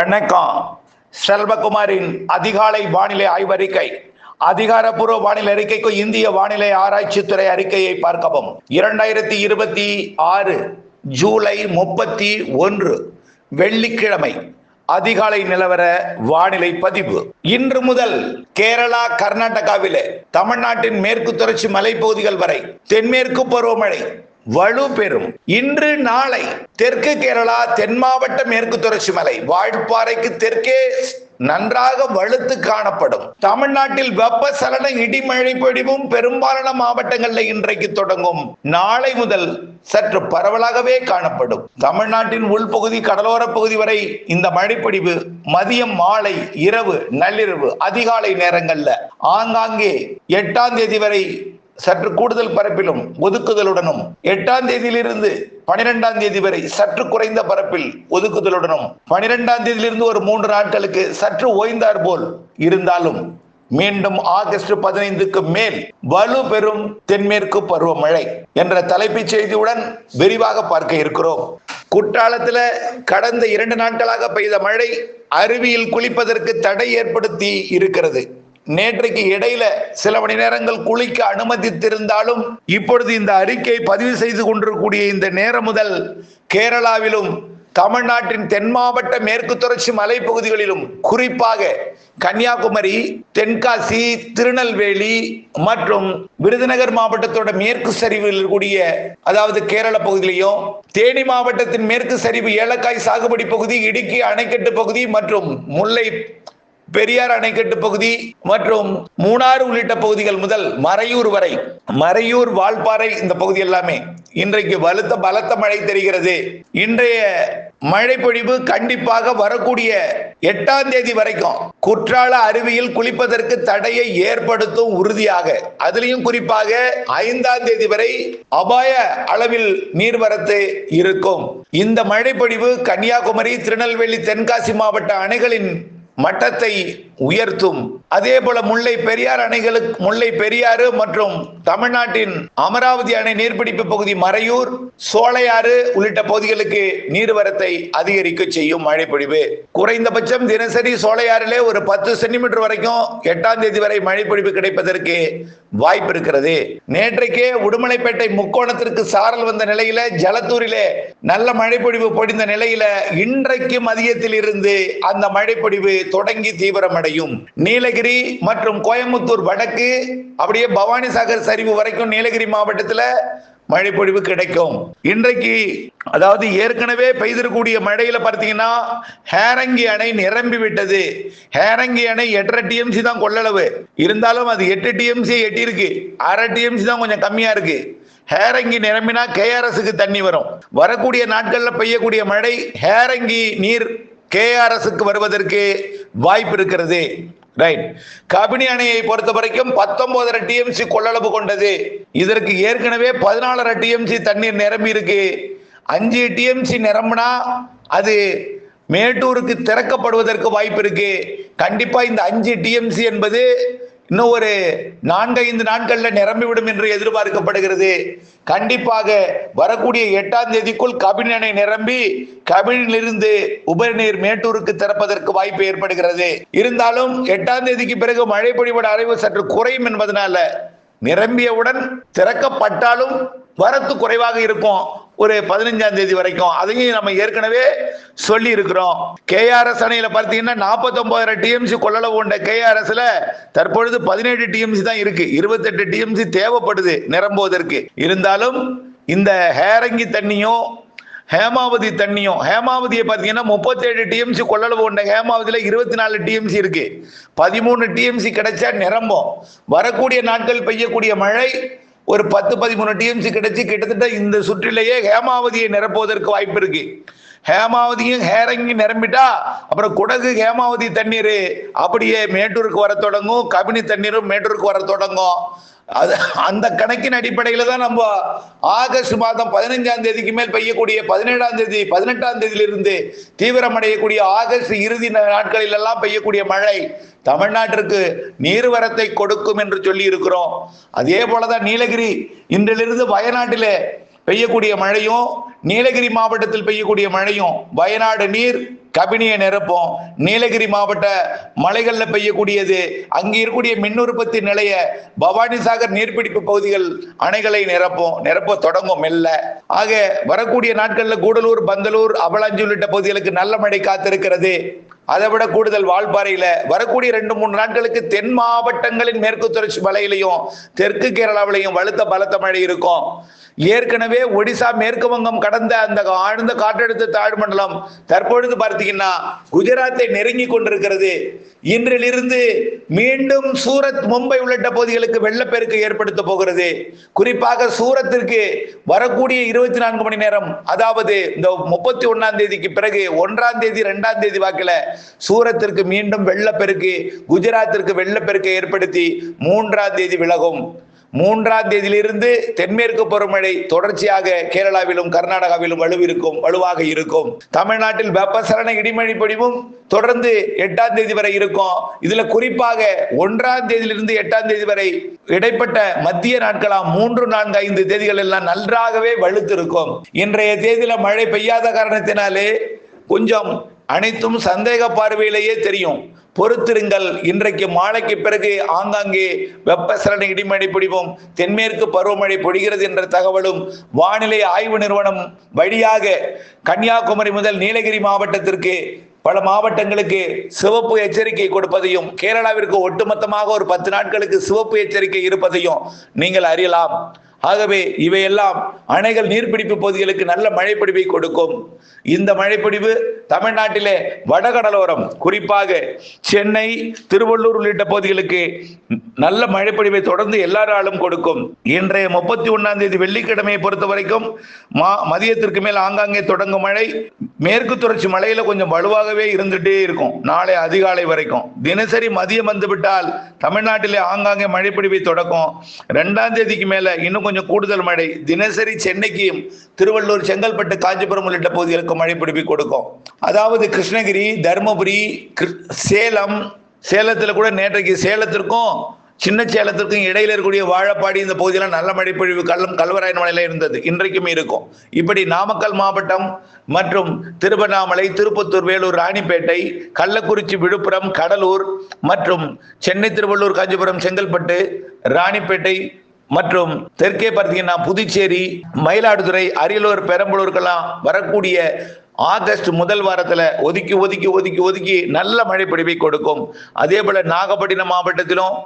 வணக்கம். செல்வகுமாரின் அதிகாலை வானிலை ஆய்வறிக்கை. அதிகாரப்பூர்வ வானிலை அறிக்கைக்கு இந்திய வானிலை ஆராய்ச்சித்துறை அறிக்கையை பார்க்கவும். 2026 ஜூலை 31 வெள்ளிக்கிழமை அதிகாலை நிலவர வானிலை பதிவு. இன்று முதல் கேரளா, கர்நாடகாவிலே தமிழ்நாட்டின் மேற்கு தொடர்ச்சி மலைப்பகுதிகள் வரை தென்மேற்கு பருவமழை வலுப்பெறும். இன்று நாளை தெற்கு கேரளா, தென் மாவட்ட மேற்கு தொடர்ச்சி மலை, வால்பாறைக்கு தெற்கே நன்றாக வலுத்து காணப்படும். தமிழ்நாட்டில் வெப்பசலன இடிமழை பொழிவும் பெரும்பாலான மாவட்டங்களில் இன்றைக்கு தொடங்கும். நாளை முதல் சற்று பரவலாகவே காணப்படும். தமிழ்நாட்டின் உள்பகுதி, கடலோர பகுதி வரை இந்த மழைப்பொழிவு மதியம், மாலை, இரவு, நள்ளிரவு, அதிகாலை நேரங்கள்ல ஆங்காங்கே 8ஆம் தேதி வரை சற்று கூடுதல் பரப்பிலும் ஒதுக்குதலுடனும், 8ஆம் தேதியிலிருந்து 12ஆம் தேதி வரை சற்று குறைந்த பரப்பில் ஒதுக்குதலுடனும், 12ஆம் தேதியிலிருந்து ஒரு 3 நாட்களுக்கு சற்று ஓய்ந்தார் போல் இருந்தாலும் மீண்டும் ஆகஸ்ட் 15க்கு மேல் வலு பெறும் தென்மேற்கு பருவமழை என்ற தலைப்புச் செய்தியுடன் விரிவாக பார்க்க இருக்கிறோம். குற்றாலத்துல கடந்த 2 நாட்களாக பெய்த மழை அருவியில் குளிப்பதற்கு தடை ஏற்படுத்தி இருக்கிறது. நேற்றைக்கு இடையில சில மணி நேரங்கள் குளிக்க அனுமதித்திருந்தாலும் இப்பொழுது இந்த அறிக்கை பதிவு செய்து கொண்டிருக்கூடிய இந்த நேரம் முதல் கேரளாவிலும் தமிழ்நாட்டின் தென் மாவட்ட மேற்கு தொடர்ச்சி மலைப்பகுதிகளிலும், குறிப்பாக கன்னியாகுமரி, தென்காசி, திருநெல்வேலி மற்றும் விருதுநகர் மாவட்டத்தோட மேற்கு சரிவில் இருக்கக்கூடிய, அதாவது கேரள பகுதியிலையும், தேனி மாவட்டத்தின் மேற்கு சரிவு ஏலக்காய் சாகுபடி பகுதி, இடுக்கி அணைக்கட்டு பகுதி மற்றும் முல்லை பெரியார் அணைக்கட்டு பகுதி மற்றும் மூணாறு உள்ளிட்ட பகுதிகள் முதல் மறையூர் வரை, மறையூர், வால்பாறை இந்த பகுதி எல்லாமே இன்றைக்கு பலத்த மழை தெரிகிறது. இன்றைய மழை பொழிவு கண்டிப்பாக வரக்கூடிய 8ஆம் தேதி வரைக்கும் குற்றால அருவியில் குளிப்பதற்கு தடையை ஏற்படுத்தும் உறுதியாக. அதிலையும் குறிப்பாக 5ஆம் தேதி வரை அபாய அளவில் நீர்வரத்து இருக்கும். இந்த மழை பொழிவு கன்னியாகுமரி, திருநெல்வேலி, தென்காசி மாவட்ட அணைகளின் மட்டத்தை உயர்த்தும். அதே போல முல்லை பெரியார் அணைகளுக்கு, முல்லை பெரியாறு மற்றும் தமிழ்நாட்டின் அமராவதி அணை நீர்பிடிப்பு பகுதி, மறையூர், சோலையாறு உள்ளிட்ட பகுதிகளுக்கு நீர்வரத்தை அதிகரிக்க செய்யும் மழை பொழிவு. குறைந்தபட்சம் தினசரி சோலையாறிலே ஒரு 10 சென்டிமீட்டர் வரைக்கும் 8ஆம் தேதி வரை மழை பொழிவு கிடைப்பதற்கு வாய்ப்பு இருக்கிறது. நேற்றைக்கே உடுமலைப்பேட்டை முக்கோணத்திற்கு சாரல் வந்த நிலையில, ஜலத்தூரிலே நல்ல மழை பொழிவு பொழிந்த நிலையில இன்றைக்கு மதியத்தில் இருந்து அந்த மழை பொழிவு தொடங்கி தீவிரமடையும். நீலகிரி மற்றும் கோயம்புத்தூர் வடக்கு, அப்படியே பவானிசாகர் சரிவு வரைக்கும் நீலகிரி மாவட்டத்தில் மழை பொழிவு கிடைக்கும். இன்றைக்கு, அதாவது ஏற்கனவே பெய்திருக்கூடிய மழையில பார்த்தீங்கன்னா ஹேரங்கி அணை நிரம்பி விட்டது. ஹேரங்கி அணை 8.5 TMC தான் கொள்ளளவு இருந்தாலும் அது 8 TMC எட்டியிருக்கு. 1/2 TMC தான் கொஞ்சம் கம்மியா இருக்கு. ஹேரங்கி நிரம்பினா KRSக்கு தண்ணி வரும். வரக்கூடிய நாட்கள்ல பெய்யக்கூடிய மழை ஹேரங்கி நீர் KRSக்கு வருவதற்கு வாய்ப்பு இருக்கிறது. ரைட். கபினி அணையை பொறுத்த வரைக்கும் 19.5 TMC கொள்ளளவு கொண்டது. இதற்கு ஏற்கனவே 14.5 TMC தண்ணீர் நிரம்பி இருக்கு. 5 TMC நிரம்பினா அது மேட்டூருக்கு திறக்கப்படுவதற்கு வாய்ப்பு இருக்கு. கண்டிப்பா இந்த 5 TMC என்பது இன்னும் ஒரு 4-5 நாட்கள்ல நிரம்பிவிடும் என்று எதிர்பார்க்கப்படுகிறது. கண்டிப்பாக வரக்கூடிய 8ஆம் தேதிக்குள் கபினி அணை நிரம்பி கபினியிலிருந்து உபரிநீர் மேட்டூருக்கு திறப்பதற்கு வாய்ப்பு ஏற்படுகிறது. இருந்தாலும் 8ஆம் தேதிக்கு பிறகு மழை பொழிவோட அளவு சற்று குறையும் என்பதனால நிரம்பியவுடன் திறக்கப்பட்டாலும் வரத்து குறைவாக இருக்கும். ஒரு 15ஆம் தேதி வரைக்கும் அதையும் நம்ம ஏற்கனவே சொல்லி இருக்கிறோம். KRS அணையில பார்த்தீங்கன்னா 49.5 TMC கொள்ளளவு கொண்ட KRSல தற்பொழுது 17 TMC தான் இருக்கு. 28 TMC தேவைப்படுது நிரம்புவதற்கு. இருந்தாலும் இந்த ஹேரங்கி தண்ணியும் ஹேமாவதி தண்ணியும், ஹேமாவதியை பார்த்தீங்கன்னா 37 TMC கொள்ளளவு கொண்ட ஹேமாவதியில 24 TMC இருக்கு. 13 TMC கிடைச்சா நிரம்பும். வரக்கூடிய நாட்கள் பெய்யக்கூடிய மழை ஒரு 10-13 TMC கிடைச்சி கிட்டத்தட்ட இந்த சுற்றிலேயே ஹேமாவதியை நிரப்புவதற்கு வாய்ப்பு இருக்கு. ஹேமாவதியும் ஹேரங்கி நிரம்பிட்டா அப்புறம் குடகு ஹேமாவதி தண்ணீர் அப்படியே மேட்டூருக்கு வர தொடங்கும். கபினி தண்ணீரும் மேட்டூருக்கு வர தொடங்கும். அது அந்த கணக்கின் அடிப்படையில் தான் நம்ம ஆகஸ்ட் மாதம் 15ஆம் தேதிக்கு மேல் பெய்யக்கூடிய 17ஆம் தேதி 18ஆம் தேதியிலிருந்து தீவிரமடையக்கூடிய ஆகஸ்ட் இறுதி நாட்களில் எல்லாம் பெய்யக்கூடிய மழை தமிழ்நாட்டிற்கு நீர்வரத்தை கொடுக்கும் என்று சொல்லி இருக்கிறோம். அதே போலதான் நீலகிரி இன்றிலிருந்து வயநாட்டிலே பெய்யக்கூடிய மழையும் நீலகிரி மாவட்டத்தில் பெய்யக்கூடிய மழையும் வயநாடு நீர் கபினியை நிரப்பும். நீலகிரி மாவட்ட மலைகள்ல பெய்யக்கூடியது அங்கே இருக்கக்கூடிய மின் உற்பத்தி நிலைய பவானிசாகர் நீர்பிடிப்பு பகுதிகள் அணைகளை நிரப்ப தொடங்கும் மெல்ல. ஆக வரக்கூடிய நாட்கள்ல கூடலூர், பந்தலூர், அவலாஞ்சி உள்ளிட்ட பகுதிகளுக்கு நல்ல மழை காத்திருக்கிறது. அதை விட கூடுதல் வால்பாறையில வரக்கூடிய 2-3 நாட்களுக்கு தென் மாவட்டங்களின் மேற்கு தொடர்ச்சி மலையிலையும் தெற்கு கேரளாவிலையும் பலத்த மழை இருக்கும். ஏற்கனவே ஒடிசா, மேற்கு வங்கம் கடந்த அந்த ஆழ்ந்த காற்றழுத்த தாழ்வு மண்டலம் தற்பொழுது பார்த்தீங்கன்னா குஜராத்தை நெருங்கி கொண்டிருக்கிறது. இன்றிலிருந்து மீண்டும் சூரத், மும்பை உள்ளிட்ட பகுதிகளுக்கு வெள்ளப்பெருக்கு ஏற்படுத்த போகிறது. குறிப்பாக சூரத்திற்கு வரக்கூடிய 24 மணி நேரம், அதாவது இந்த 31ஆம் தேதிக்கு பிறகு 1ஆம் தேதி 2ஆம் தேதி வாக்கில சூரத்திற்கு மீண்டும் வெள்ளப்பெருக்கு, குஜராத்திற்கு வெள்ளப்பெருக்கை ஏற்படுத்தி 3ஆம் தேதி விலகும். 3ஆம் தேதியிலிருந்து தென்மேற்கு பருவமழை தொடர்ச்சியாக கேரளாவிலும் கர்நாடகாவிலும் வலுவாக இருக்கும். தமிழ்நாட்டில் வெப்பசலன இடிமழை பொழிவும் தொடர்ந்து 8ஆம் தேதி வரை இருக்கும். இதுல குறிப்பாக 1ஆம் தேதியிலிருந்து 8ஆம் தேதி வரை இடைப்பட்ட மத்திய நாட்களாம் 3, 4, 5 தேதிகள் எல்லாம் நன்றாகவே வலுத்து இருக்கும். இன்றைய தேதியில மழை பெய்யாத காரணத்தினாலே கொஞ்சம் அனைத்தும் சந்தேக பார்வையிலேயே தெரியும். பொறுத்திருங்கள். இன்றைக்கு மாலைக்கு பிறகு ஆங்காங்கே வெப்பசலன இடிமழை பொழிவும் தென்மேற்கு பருவமழை பொழிகிறது என்ற தகவலும் வானிலை ஆய்வு நிறுவனம் வழியாக கன்னியாகுமரி முதல் நீலகிரி மாவட்டத்திற்கு பல மாவட்டங்களுக்கு சிவப்பு எச்சரிக்கை கொடுப்பதையும், கேரளாவிற்கு ஒட்டுமொத்தமாக ஒரு 10 நாட்களுக்கு சிவப்பு எச்சரிக்கை இருப்பதையும் நீங்கள் அறியலாம். ஆகவே இவையெல்லாம் அணைகள் நீர்பிடிப்பு பகுதிகளுக்கு நல்ல மழைப்பொழிவை கொடுக்கும். இந்த மழைப்பொழிவு தமிழ்நாட்டிலே வடகடலோரம், குறிப்பாக சென்னை, திருவள்ளூர் உள்ளிட்ட பகுதிகளுக்கு நல்ல மழைப்பொழிவை தொடர்ந்து எல்லா நாளும் கொடுக்கும். இன்றைய 31ஆம் தேதி வெள்ளிக்கிழமையை பொறுத்த வரைக்கும் மதியத்திற்கு மேல் ஆங்காங்கே தொடங்கும் மழை மேற்கு தொடர்ச்சி மலையில கொஞ்சம் வலுவாகவே இருந்துட்டே இருக்கும். நாளை அதிகாலை வரைக்கும் தினசரி மதியம் வந்துவிட்டால் தமிழ்நாட்டிலே ஆங்காங்கே மழைப்பொழிவை தொடக்கும். 2ஆம் தேதிக்கு மேல இன்னும் கொஞ்சம் கூடுதல் மழை தினசரி சென்னைக்கும், திருவள்ளூர், செங்கல்பட்டு, காஞ்சிபுரம் உள்ளிட்ட பகுதிகளுக்கு மழை பிடிப்பை கொடுக்கும். அதாவது கிருஷ்ணகிரி, தர்மபுரி, சேலத்துல கூட நேற்றைக்கு சேலத்திற்கும் சின்ன சேலத்திற்கும் இடையில இருக்கக்கூடிய வாழப்பாடி இந்த பகுதியெல்லாம் நல்ல மழை பொழிவு கல்வராயன் மலையில இருந்தது, இன்றைக்குமே இருக்கும். இப்படி நாமக்கல் மாவட்டம் மற்றும் திருவண்ணாமலை, திருப்பத்தூர், வேலூர், ராணிப்பேட்டை, கள்ளக்குறிச்சி, விழுப்புரம், கடலூர் மற்றும் சென்னை, திருவள்ளூர், காஞ்சிபுரம், செங்கல்பட்டு, ராணிப்பேட்டை மற்றும் தெற்கே பார்த்தீங்கன்னா புதுச்சேரி, மயிலாடுதுறை, அரியலூர், பெரம்பலூருக்கெல்லாம் வரக்கூடிய ஆகஸ்ட் முதல் வாரத்தில் ஒதுக்கி நல்ல மழை பொழிவை கொடுக்கும். அதே போல நாகப்பட்டினம் மாவட்டத்திலும்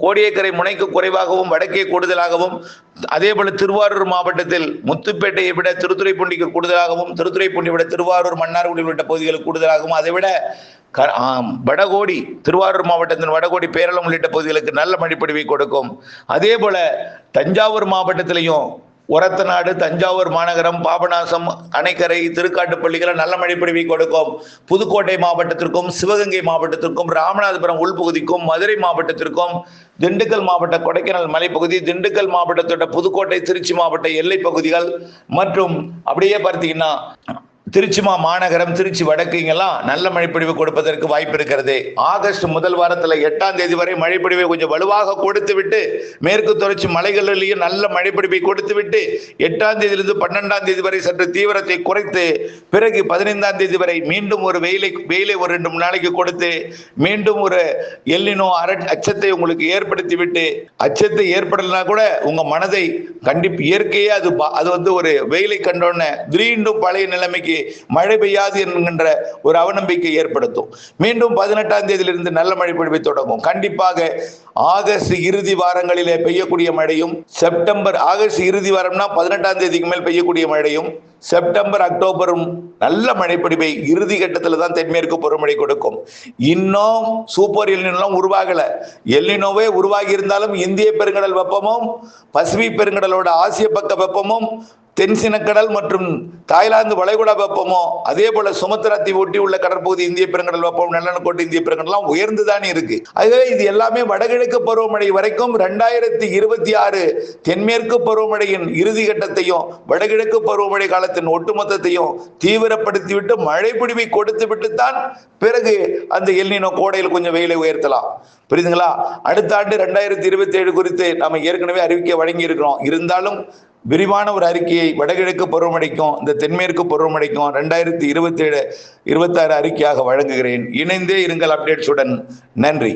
கோடியக்கரை முனைக்கு குறைவாகவும் வடக்கே கூடுதலாகவும், அதே போல திருவாரூர் மாவட்டத்தில் முத்துப்பேட்டையை விட திருத்துறைப்பூண்டிக்கு கூடுதலாகவும், திருத்துறைப்பூண்டி விட திருவாரூர், மன்னார்குடி உள்ளிட்ட பகுதிகளுக்கு கூடுதலாகவும், அதை விட வடகோடி, திருவாரூர் மாவட்டத்தின் வடகோடி, பேரளம் உள்ளிட்ட பகுதிகளுக்கு நல்ல மழைப்பொழிவை கொடுக்கும். அதே போல தஞ்சாவூர் மாவட்டத்திலையும் ஒரத்தநாடு, தஞ்சாவூர் மாநகரம், பாபநாசம், அணைக்கரை, திருக்காட்டுப்பள்ளிகளை நல்ல மழைப்பொழிவை கொடுக்கும். புதுக்கோட்டை மாவட்டத்திற்கும், சிவகங்கை மாவட்டத்திற்கும், ராமநாதபுரம் உள்பகுதிக்கும், மதுரை மாவட்டத்திற்கும், திண்டுக்கல் மாவட்ட கொடைக்கானல் மலைப்பகுதி, திண்டுக்கல் மாவட்டத்தோட புதுக்கோட்டை, திருச்சி மாவட்ட எல்லை பகுதிகள் மற்றும் அப்படியே பார்த்தீங்கன்னா திருச்சி மாநகரம், திருச்சி வடக்கு இங்கெல்லாம் நல்ல மழைப்பொழிவு கொடுப்பதற்கு வாய்ப்பு இருக்கிறது. ஆகஸ்ட் முதல் வாரத்தில் 8ஆம் தேதி வரை மழைப்பொழிவை கொஞ்சம் வலுவாக கொடுத்து விட்டு, மேற்கு தொடர்ச்சி மலைகளிலேயும் நல்ல மழைப்பொழிவை கொடுத்து விட்டு, 8ஆம் தேதியிலிருந்து 12ஆம் தேதி வரை சற்று தீவிரத்தை குறைத்து, பிறகு 15ஆம் தேதி வரை மீண்டும் ஒரு வெயிலை ஒரு 2-3 நாளைக்கு கொடுத்து, மீண்டும் ஒரு எல்லினோ அச்சத்தை உங்களுக்கு ஏற்படுத்தி விட்டு, அச்சத்தை ஏற்படலைன்னா கூட உங்க மனதை இயற்கையே அது வந்து ஒரு வெயிலை கண்டோன்னு மீண்டும் பழைய நிலைமைக்கு மழை பெய்யாது என்கின்ற ஒரு அவநம்பிக்கை ஏற்படுத்தும். மீண்டும் 18ஆம் தேதியிலிருந்து நல்ல மழை பொழிவை தொடங்கும். கண்டிப்பாக ஆகஸ்ட் இறுதி வாரங்களிலே பெய்யக்கூடிய மழையும், ஆகஸ்ட் இறுதி வாரம்னா 18ஆம் தேதிக்கு மேல் பெய்யக்கூடிய மழையும், செப்டம்பர், அக்டோபரும் நல்ல மழைப்பொழிவை இறுதி கட்டத்தில் தான் தென்மேற்கு பருவமழை கொடுக்கும். இன்னும் சூப்பர் எல்லினோ உருவாகல. எல்லினோவே உருவாகி இருந்தாலும் இந்திய பெருங்கடல் வெப்பமும், பசிபிக் பெருங்கடலோட ஆசிய பக்க வெப்பமும், தென்சினக்கடல் மற்றும் தாய்லாந்து வளைகுடா வெப்பமும், அதே போல சுமத்ரா தீவு ஒட்டி உள்ள கடற்பகுதி இந்திய பெருங்கடல் வெப்பம், நல்லெண்ணக்கோட்டை இந்திய பெருங்கடலாம் உயர்ந்துதான் இருக்கு. ஆகவே இது எல்லாமே வடகிழக்கு பருவமழை வரைக்கும் 2026 தென்மேற்கு பருவமழையின் இறுதி கட்டத்தையும் வடகிழக்கு பருவமழை காலத்தின் ஒட்டுமொத்தத்தையும் தீவிரப்படுத்திவிட்டு மழை பொழிவை கொடுத்து விட்டுத்தான் பிறகு அந்த எல்னினோ கோடையில் கொஞ்சம் வெயிலை உயர்த்தலாம். புரியுதுங்களா? அடுத்த ஆண்டு 2027 குறித்து நாம ஏற்கனவே அறிவிக்க வழங்கி இருக்கிறோம். இருந்தாலும் விரிவான ஒரு அறிக்கையை வடகிழக்கு பருவமழைக்கும் இந்த தென்மேற்கு பருவமழைக்கும் 2027-26 அறிக்கையாக வழங்குகிறேன். இணைந்தே இருங்கள் அப்டேட்ஸுடன். நன்றி.